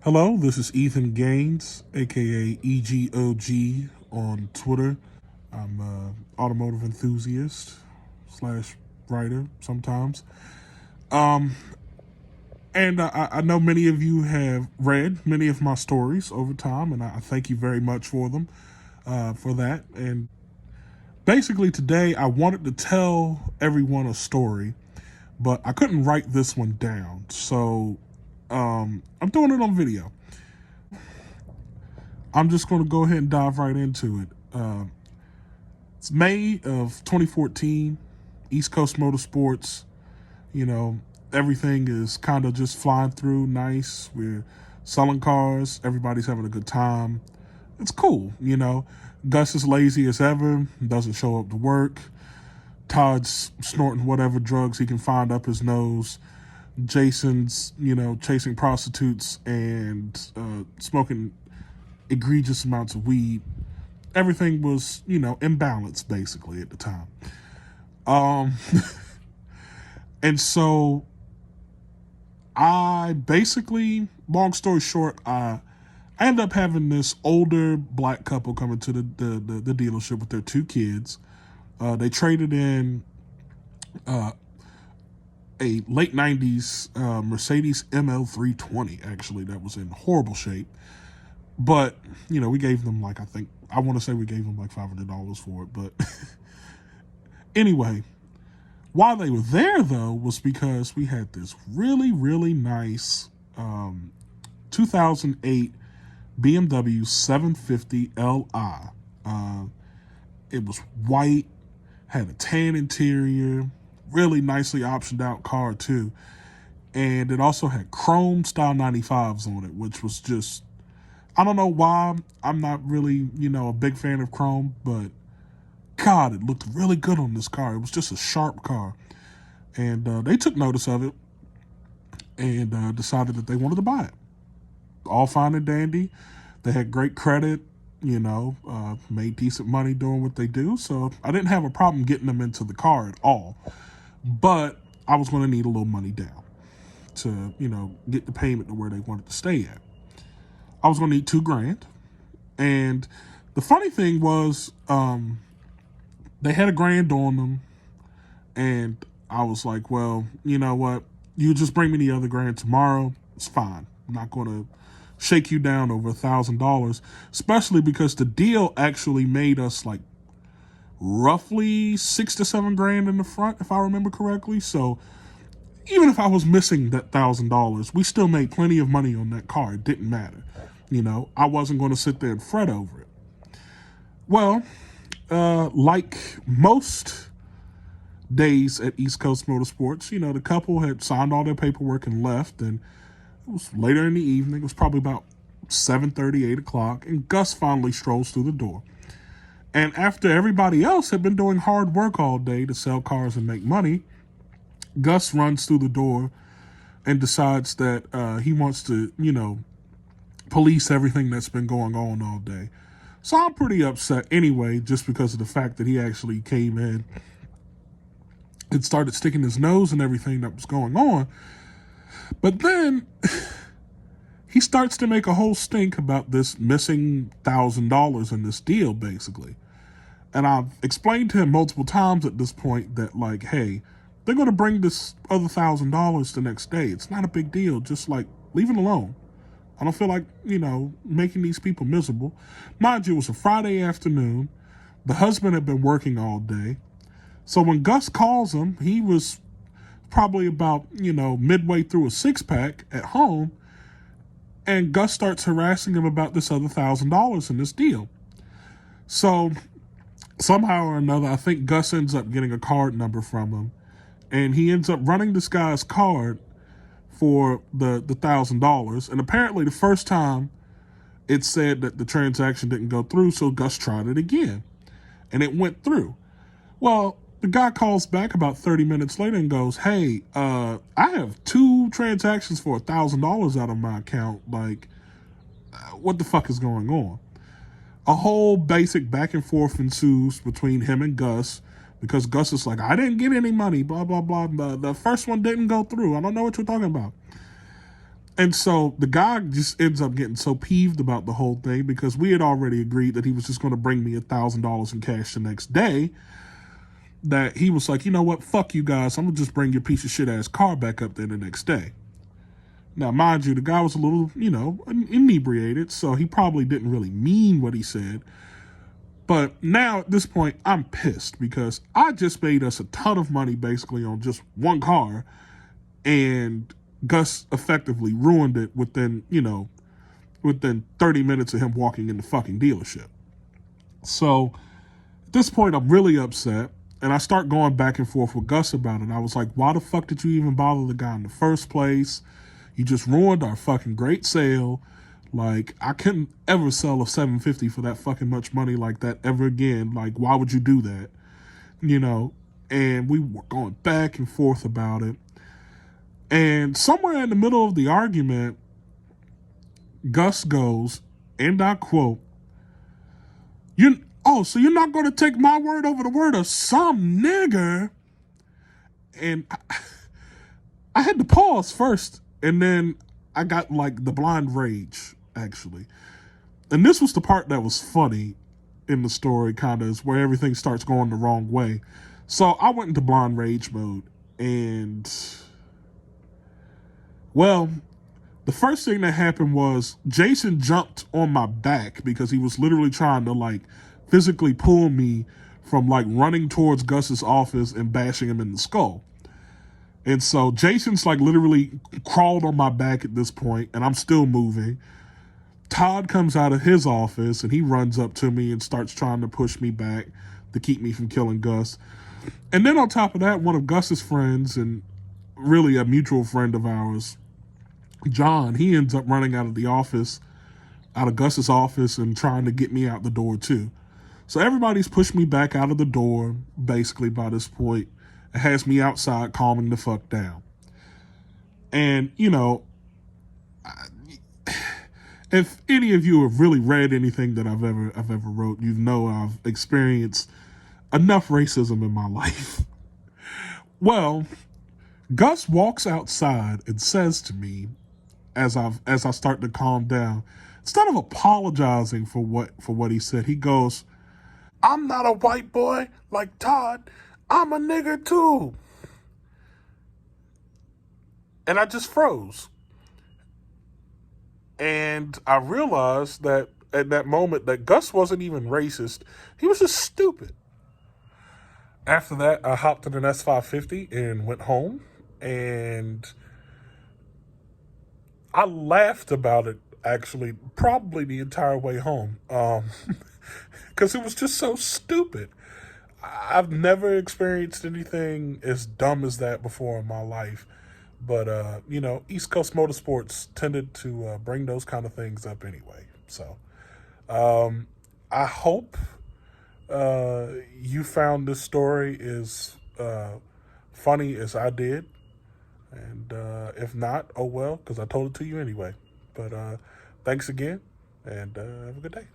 Hello, this is Ethan Gaines, aka EGOG on Twitter. I'm an automotive enthusiast slash writer sometimes. Um, and I know many of you have read many of my stories over time, and I thank you very much for them, for that. And basically, today I wanted to tell everyone a story, but I couldn't write this one down, so I'm doing it on video. I'm just going to go ahead and dive right into it. It's May of 2014, East Coast Motorsports. You know, everything is kind of just flying through nice. We're selling cars, everybody's having a good time. It's cool, you know. Gus is lazy as ever, doesn't show up to work. Todd's snorting whatever drugs he can find up his nose. Jason's, chasing prostitutes and smoking egregious amounts of weed. Everything was, imbalanced basically at the time. Um, and so I basically, long story short, I ended up having this older black couple come into the dealership with their two kids. They traded in a late 90s Mercedes ML320, actually, that was in horrible shape. But, we gave them I want to say we gave them like $500 for it. But anyway, why they were there, though, was because we had this really, really nice 2008 BMW 750 Li. It was white, had a tan interior, really nicely optioned out car, too. And it also had chrome style 95s on it, which was just, I don't know why. I'm not really, a big fan of chrome, but God, it looked really good on this car. It was just a sharp car. And they took notice of it and decided that they wanted to buy it. All fine and dandy. They had great credit, made decent money doing what they do. So I didn't have a problem getting them into the car at all. But I was going to need a little money down to, get the payment to where they wanted to stay at. I was going to need $2,000. And the funny thing was, they had $1,000 on them. And I was like, well, you know what? You just bring me the other $1,000 tomorrow. It's fine. I'm not going to shake you down over $1,000, especially because the deal actually made us like roughly $6,000 to $7,000 in the front, if I remember correctly. So even if I was missing that $1,000, we still made plenty of money on that car. It didn't matter. I wasn't going to sit there and fret over it. Well, like most days at East Coast Motorsports, the couple had signed all their paperwork and left, and it was later in the evening. It was probably about 7:30, 8 o'clock, and Gus finally strolls through the door. And after everybody else had been doing hard work all day to sell cars and make money, Gus runs through the door and decides that he wants to, police everything that's been going on all day. So I'm pretty upset anyway, just because of the fact that he actually came in and started sticking his nose in everything that was going on. But then he starts to make a whole stink about this missing $1,000 in this deal, basically. And I've explained to him multiple times at this point that, like, hey, they're going to bring this other $1,000 the next day. It's not a big deal. Just, leave it alone. I don't feel like, making these people miserable. Mind you, it was a Friday afternoon. The husband had been working all day. So when Gus calls him, he was probably about, midway through a six-pack at home. And Gus starts harassing him about this other $1,000 in this deal. So somehow or another, I think Gus ends up getting a card number from him. And he ends up running this guy's card for the $1,000. And apparently the first time it said that the transaction didn't go through, so Gus tried it again. And it went through. Well, the guy calls back about 30 minutes later and goes, hey, I have 2 transactions for $1,000 out of my account. What the fuck is going on? A whole basic back and forth ensues between him and Gus, because Gus is like, I didn't get any money, blah, blah, blah. The first one didn't go through. I don't know what you're talking about. And so the guy just ends up getting so peeved about the whole thing because we had already agreed that he was just going to bring me $1,000 in cash the next day, that he was like, you know what, fuck you guys, I'm going to just bring your piece of shit ass car back up there the next day. Now, mind you, the guy was a little, inebriated, so he probably didn't really mean what he said. But now at this point, I'm pissed because I just made us a ton of money basically on just one car, and Gus effectively ruined it within 30 minutes of him walking in the fucking dealership. So at this point, I'm really upset, and I start going back and forth with Gus about it. I was like, why the fuck did you even bother the guy in the first place? You just ruined our fucking great sale. Like, I couldn't ever sell a 750 for that fucking much money like that ever again. Like, why would you do that? And we were going back and forth about it. And somewhere in the middle of the argument, Gus goes, and I quote, so you're not going to take my word over the word of some nigger? And I had to pause first, and then I got like the blind rage, actually. And this was the part that was funny in the story, kind of, is where everything starts going the wrong way. So I went into blind rage mode, and well, the first thing that happened was Jason jumped on my back because he was literally trying to like physically pull me from like running towards Gus's office and bashing him in the skull. And so Jason's like literally crawled on my back at this point, and I'm still moving. Todd comes out of his office and he runs up to me and starts trying to push me back to keep me from killing Gus. And then on top of that, one of Gus's friends, and really a mutual friend of ours, John, he ends up running out of Gus's office and trying to get me out the door too. So everybody's pushed me back out of the door, basically, by this point. It has me outside calming the fuck down. And, if any of you have really read anything that I've ever wrote, you know I've experienced enough racism in my life. Well, Gus walks outside and says to me, as I start to calm down, instead of apologizing for what he said, he goes, "I'm not a white boy like Todd. I'm a nigger too." And I just froze. And I realized that at that moment that Gus wasn't even racist. He was just stupid. After that, I hopped in an S550 and went home. And I laughed about it, actually, probably the entire way home. Because it was just so stupid. I've never experienced anything as dumb as that before in my life. But, East Coast Motorsports tended to bring those kind of things up anyway. So, I hope you found this story as funny as I did. And if not, oh well, because I told it to you anyway. But thanks again, and have a good day.